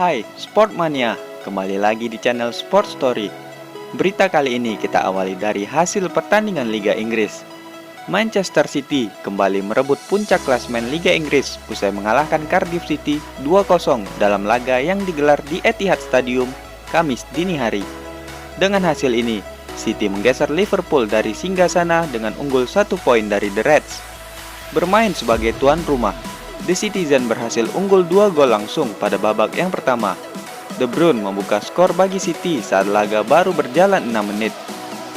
Hai Sportmania, kembali lagi di channel Sport Story. Berita kali ini kita awali dari hasil pertandingan Liga Inggris. Manchester City kembali merebut puncak klasemen Liga Inggris usai mengalahkan Cardiff City 2-0 dalam laga yang digelar di Etihad Stadium Kamis dini hari. Dengan hasil ini, City menggeser Liverpool dari singgasana dengan unggul 1 poin dari The Reds. Bermain sebagai tuan rumah, The Citizen berhasil unggul 2 gol langsung pada babak yang pertama. De Bruyne membuka skor bagi City saat laga baru berjalan 6 menit.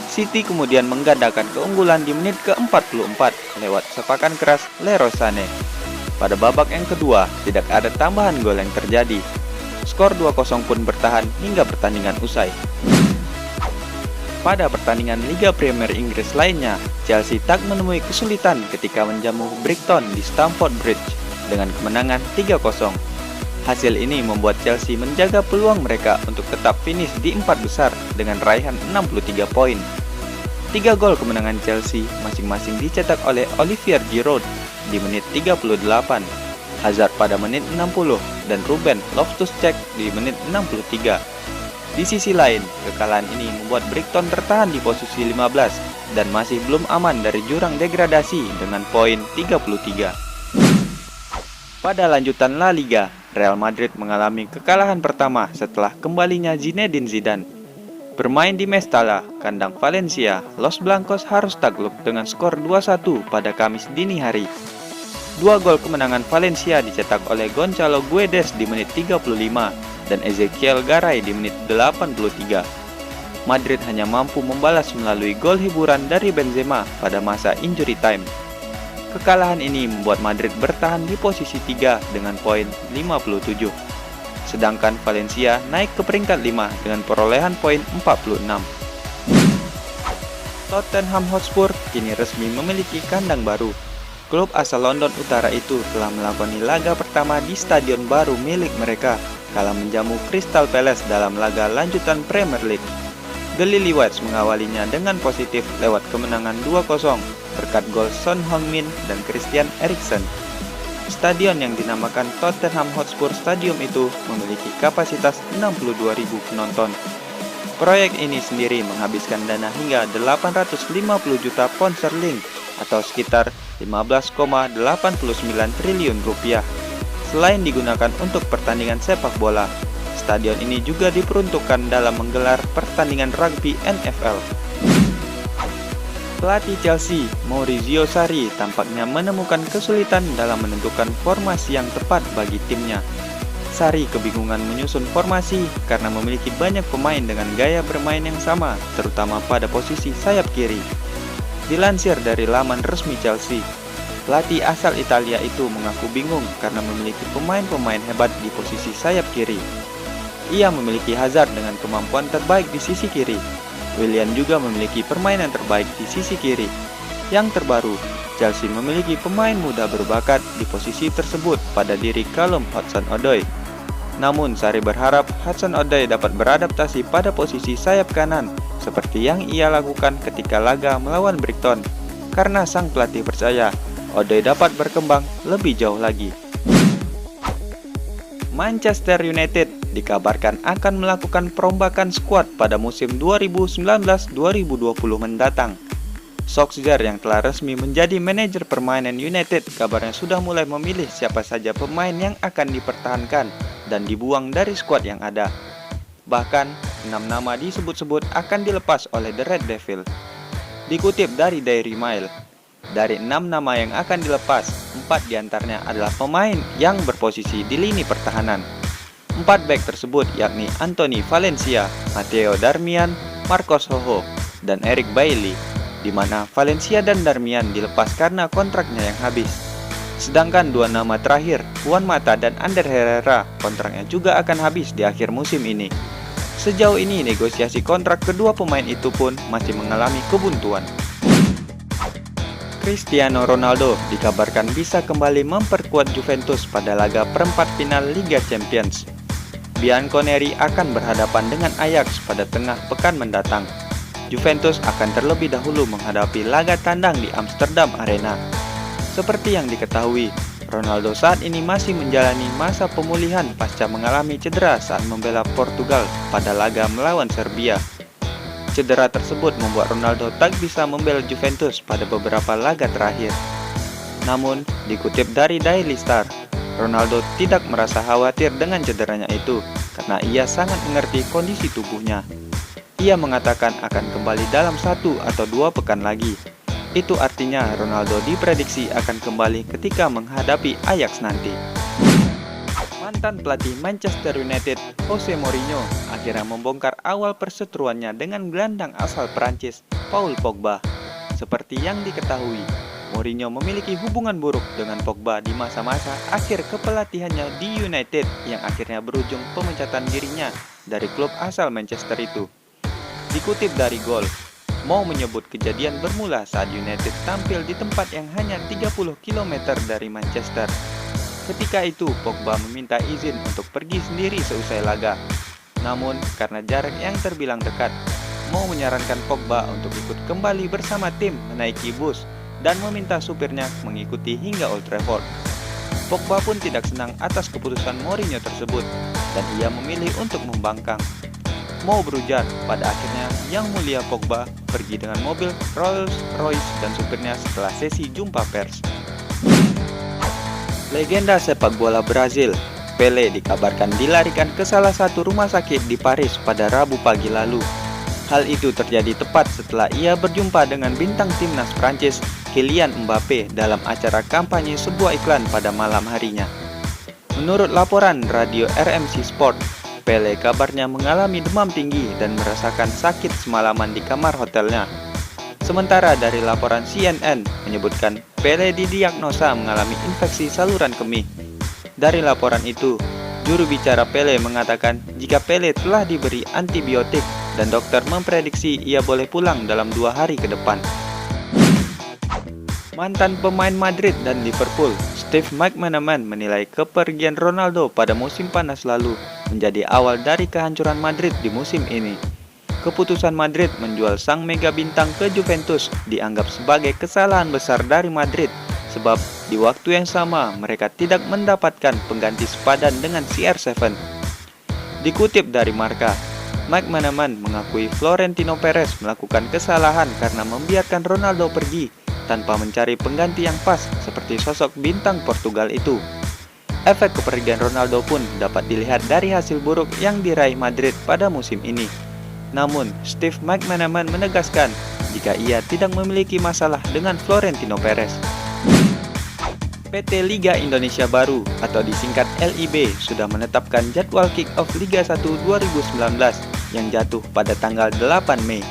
City kemudian menggandakan keunggulan di menit ke-44 lewat sepakan keras Leroy Sané. Pada babak yang kedua, tidak ada tambahan gol yang terjadi. Skor 2-0 pun bertahan hingga pertandingan usai. Pada pertandingan Liga Premier Inggris lainnya, Chelsea tak menemui kesulitan ketika menjamu Brighton di Stamford Bridge dengan kemenangan 3-0. Hasil ini membuat Chelsea menjaga peluang mereka untuk tetap finish di 4 besar dengan raihan 63 poin. 3 gol kemenangan Chelsea masing-masing dicetak oleh Olivier Giroud di menit 38, Hazard pada menit 60, dan Ruben Loftus-Cheek di menit 63. Di sisi lain, kekalahan ini membuat Brighton tertahan di posisi 15 dan masih belum aman dari jurang degradasi dengan poin 33. Pada lanjutan La Liga, Real Madrid mengalami kekalahan pertama setelah kembalinya Zinedine Zidane. Bermain di Mestalla, kandang Valencia, Los Blancos harus takluk dengan skor 2-1 pada Kamis dini hari. 2 gol kemenangan Valencia dicetak oleh Gonçalo Guedes di menit 35 dan Ezequiel Garay di menit 83. Madrid hanya mampu membalas melalui gol hiburan dari Benzema pada masa injury time. Kekalahan ini membuat Madrid bertahan di posisi 3 dengan poin 57. Sedangkan Valencia naik ke peringkat 5 dengan perolehan poin 46. Tottenham Hotspur kini resmi memiliki kandang baru. Klub asal London Utara itu telah melakoni laga pertama di stadion baru milik mereka kala menjamu Crystal Palace dalam laga lanjutan Premier League. The Lilywhits mengawalinya dengan positif lewat kemenangan 2-0 berkat gol Son Heung-min dan Christian Eriksen. Stadion yang dinamakan Tottenham Hotspur Stadium itu memiliki kapasitas 62.000 penonton. Proyek ini sendiri menghabiskan dana hingga 850 juta pound sterling atau sekitar 15,89 triliun rupiah. Selain digunakan untuk pertandingan sepak bola, stadion ini juga diperuntukkan dalam menggelar pertandingan rugby NFL. Pelatih Chelsea, Maurizio Sarri, tampaknya menemukan kesulitan dalam menentukan formasi yang tepat bagi timnya. Sarri kebingungan menyusun formasi karena memiliki banyak pemain dengan gaya bermain yang sama, terutama pada posisi sayap kiri. Dilansir dari laman resmi Chelsea, pelatih asal Italia itu mengaku bingung karena memiliki pemain-pemain hebat di posisi sayap kiri. Ia memiliki Hazard dengan kemampuan terbaik di sisi kiri. Willian juga memiliki permainan terbaik di sisi kiri. Yang terbaru, Chelsea memiliki pemain muda berbakat di posisi tersebut pada diri Callum Hudson-Odoi. Namun, Sarri berharap Hudson-Odoi dapat beradaptasi pada posisi sayap kanan seperti yang ia lakukan ketika laga melawan Brighton, karena sang pelatih percaya Odoi dapat berkembang lebih jauh lagi. Manchester United dikabarkan akan melakukan perombakan skuad pada musim 2019-2020 mendatang. Solskjaer yang telah resmi menjadi manajer permainan United kabarnya sudah mulai memilih siapa saja pemain yang akan dipertahankan dan dibuang dari skuad yang ada. Bahkan, 6 nama disebut-sebut akan dilepas oleh The Red Devil. Dikutip dari Daily Mail, dari 6 nama yang akan dilepas, 4 diantaranya adalah pemain yang berposisi di lini pertahanan. 4 bek tersebut yakni Anthony Valencia, Matteo Darmian, Marcos Rojo, dan Eric Bailly, di mana Valencia dan Darmian dilepas karena kontraknya yang habis. Sedangkan 2 nama terakhir, Juan Mata dan Ander Herrera, kontraknya juga akan habis di akhir musim ini. Sejauh ini negosiasi kontrak kedua pemain itu pun masih mengalami kebuntuan. Cristiano Ronaldo dikabarkan bisa kembali memperkuat Juventus pada laga perempat final Liga Champions. Bianconeri akan berhadapan dengan Ajax pada tengah pekan mendatang. Juventus akan terlebih dahulu menghadapi laga tandang di Amsterdam Arena. Seperti yang diketahui, Ronaldo saat ini masih menjalani masa pemulihan pasca mengalami cedera saat membela Portugal pada laga melawan Serbia. Cedera tersebut membuat Ronaldo tak bisa membela Juventus pada beberapa laga terakhir. Namun, dikutip dari Daily Star, Ronaldo tidak merasa khawatir dengan cederanya itu karena ia sangat mengerti kondisi tubuhnya. Ia mengatakan akan kembali dalam 1 atau 2 pekan lagi. Itu artinya Ronaldo diprediksi akan kembali ketika menghadapi Ajax nanti. Mantan pelatih Manchester United, Jose Mourinho, akhirnya membongkar awal perseteruannya dengan gelandang asal Prancis, Paul Pogba. Seperti yang diketahui, Mourinho memiliki hubungan buruk dengan Pogba di masa-masa akhir kepelatihannya di United yang akhirnya berujung pemecatan dirinya dari klub asal Manchester itu. Dikutip dari Goal, Mo menyebut kejadian bermula saat United tampil di tempat yang hanya 30 km dari Manchester. Ketika itu, Pogba meminta izin untuk pergi sendiri seusai laga. Namun, karena jarak yang terbilang dekat, Mo menyarankan Pogba untuk ikut kembali bersama tim menaiki bus dan meminta supirnya mengikuti hingga Old Trafford. Pogba pun tidak senang atas keputusan Mourinho tersebut dan ia memilih untuk membangkang. Mo berujar pada akhirnya Yang Mulia Pogba pergi dengan mobil Rolls-Royce dan supirnya setelah sesi jumpa pers. Legenda sepak bola Brazil, Pelé dikabarkan dilarikan ke salah satu rumah sakit di Paris pada Rabu pagi lalu. Hal itu terjadi tepat setelah ia berjumpa dengan bintang timnas Prancis, Kylian Mbappe, dalam acara kampanye sebuah iklan pada malam harinya. Menurut laporan radio RMC Sport, Pelé kabarnya mengalami demam tinggi dan merasakan sakit semalaman di kamar hotelnya. Sementara dari laporan CNN menyebutkan Pelé didiagnosa mengalami infeksi saluran kemih. Dari laporan itu, juru bicara Pelé mengatakan jika Pelé telah diberi antibiotik dan dokter memprediksi ia boleh pulang dalam 2 hari ke depan. Mantan pemain Madrid dan Liverpool, Steve McManaman menilai kepergian Ronaldo pada musim panas lalu menjadi awal dari kehancuran Madrid di musim ini. Keputusan Madrid menjual sang mega bintang ke Juventus dianggap sebagai kesalahan besar dari Madrid sebab di waktu yang sama mereka tidak mendapatkan pengganti sepadan dengan CR7. Dikutip dari Marca, McManaman mengakui Florentino Perez melakukan kesalahan karena membiarkan Ronaldo pergi tanpa mencari pengganti yang pas seperti sosok bintang Portugal itu. Efek kepergian Ronaldo pun dapat dilihat dari hasil buruk yang diraih Madrid pada musim ini. Namun, Steve McManaman menegaskan jika ia tidak memiliki masalah dengan Florentino Perez. PT Liga Indonesia Baru atau disingkat LIB sudah menetapkan jadwal kick-off Liga 1 2019 yang jatuh pada tanggal 8 Mei.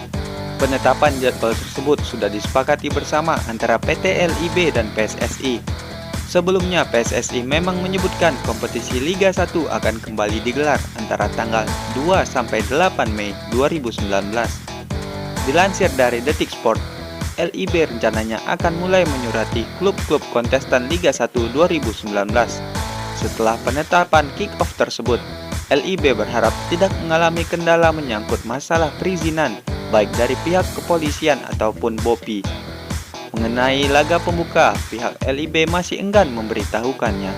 Penetapan jadwal tersebut sudah disepakati bersama antara PT LIB dan PSSI. Sebelumnya PSSI memang menyebutkan kompetisi Liga 1 akan kembali digelar antara tanggal 2-8 Mei 2019. Dilansir dari Detik Sport, LIB rencananya akan mulai menyurati klub-klub kontestan Liga 1 2019. Setelah penetapan kick-off tersebut, LIB berharap tidak mengalami kendala menyangkut masalah perizinan baik dari pihak kepolisian ataupun BOPI. Mengenai laga pembuka, pihak LIB masih enggan memberitahukannya.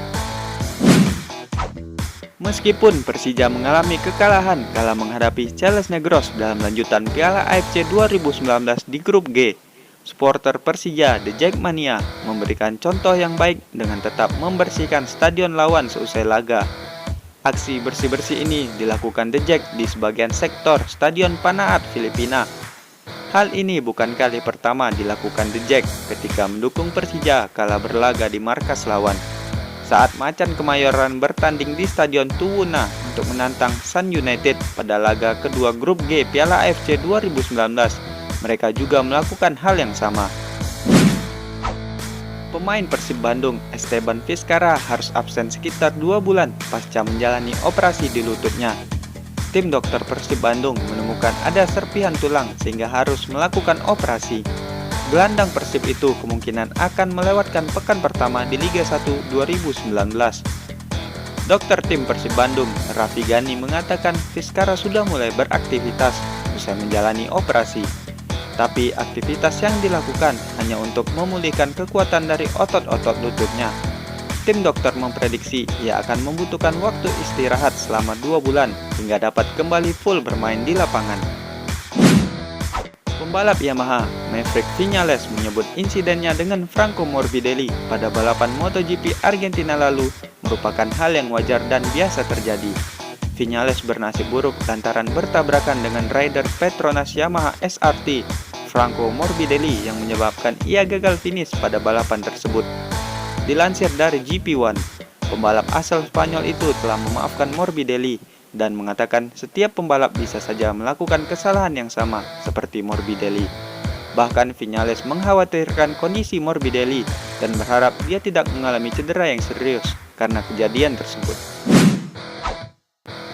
Meskipun Persija mengalami kekalahan kala menghadapi Celes Negros dalam lanjutan Piala AFC 2019 di grup G, supporter Persija The Jackmania memberikan contoh yang baik dengan tetap membersihkan stadion lawan seusai laga. Aksi bersih-bersih ini dilakukan The Jack di sebagian sektor Stadion Panaat, Filipina. Hal ini bukan kali pertama dilakukan The Jack ketika mendukung Persija kala berlaga di markas lawan. Saat Macan Kemayoran bertanding di Stadion Tuwuna untuk menantang Sun United pada laga kedua grup G Piala AFC 2019, mereka juga melakukan hal yang sama. Pemain Persib Bandung, Esteban Vizcarra harus absen sekitar 2 bulan pasca menjalani operasi di lututnya. Tim dokter Persib Bandung menemukan ada serpihan tulang sehingga harus melakukan operasi. Gelandang Persib itu kemungkinan akan melewatkan pekan pertama di Liga 1 2019. Dokter tim Persib Bandung, Raffi Gani, mengatakan Vizcarra sudah mulai beraktivitas usai menjalani operasi. Tapi aktivitas yang dilakukan hanya untuk memulihkan kekuatan dari otot-otot lututnya. Tim dokter memprediksi ia akan membutuhkan waktu istirahat selama 2 bulan hingga dapat kembali full bermain di lapangan. Pembalap Yamaha, Maverick Viñales menyebut insidennya dengan Franco Morbidelli pada balapan MotoGP Argentina lalu merupakan hal yang wajar dan biasa terjadi. Viñales bernasib buruk lantaran bertabrakan dengan rider Petronas Yamaha SRT, Franco Morbidelli, yang menyebabkan ia gagal finish pada balapan tersebut. Dilansir dari GP1, pembalap asal Spanyol itu telah memaafkan Morbidelli dan mengatakan setiap pembalap bisa saja melakukan kesalahan yang sama seperti Morbidelli. Bahkan Viñales mengkhawatirkan kondisi Morbidelli dan berharap dia tidak mengalami cedera yang serius karena kejadian tersebut.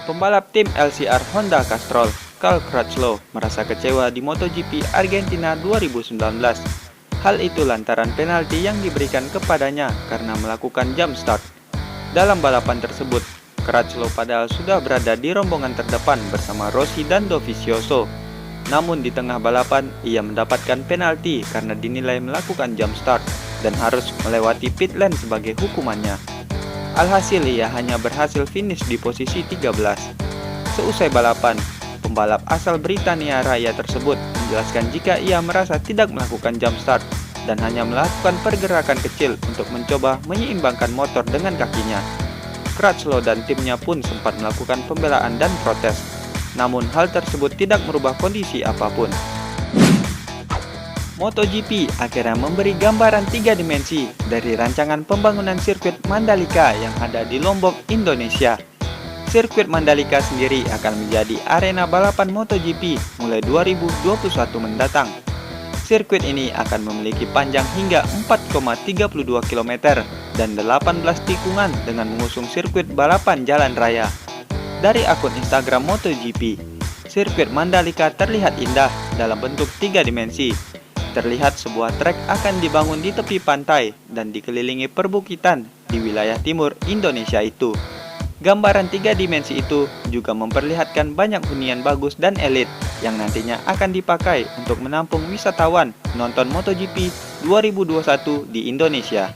Pembalap tim LCR Honda Castrol, Cal Crutchlow, merasa kecewa di MotoGP Argentina 2019. Hal itu lantaran penalti yang diberikan kepadanya karena melakukan jump start. Dalam balapan tersebut, Crutchlow padahal sudah berada di rombongan terdepan bersama Rossi dan Dovizioso. Namun di tengah balapan, ia mendapatkan penalti karena dinilai melakukan jump start dan harus melewati pit lane sebagai hukumannya. Alhasil ia hanya berhasil finish di posisi 13. Seusai balapan, pembalap asal Britania Raya tersebut menjelaskan jika ia merasa tidak melakukan jump start dan hanya melakukan pergerakan kecil untuk mencoba menyeimbangkan motor dengan kakinya. Crutchlow dan timnya pun sempat melakukan pembelaan dan protes, namun hal tersebut tidak merubah kondisi apapun. MotoGP akhirnya memberi gambaran 3 dimensi dari rancangan pembangunan sirkuit Mandalika yang ada di Lombok, Indonesia. Sirkuit Mandalika sendiri akan menjadi arena balapan MotoGP mulai 2021 mendatang. Sirkuit ini akan memiliki panjang hingga 4,32 km dan 18 tikungan dengan mengusung sirkuit balapan jalan raya. Dari akun Instagram MotoGP, sirkuit Mandalika terlihat indah dalam bentuk 3 dimensi. Terlihat sebuah trek akan dibangun di tepi pantai dan dikelilingi perbukitan di wilayah timur Indonesia itu. Gambaran 3 dimensi itu juga memperlihatkan banyak hunian bagus dan elit yang nantinya akan dipakai untuk menampung wisatawan nonton MotoGP 2021 di Indonesia.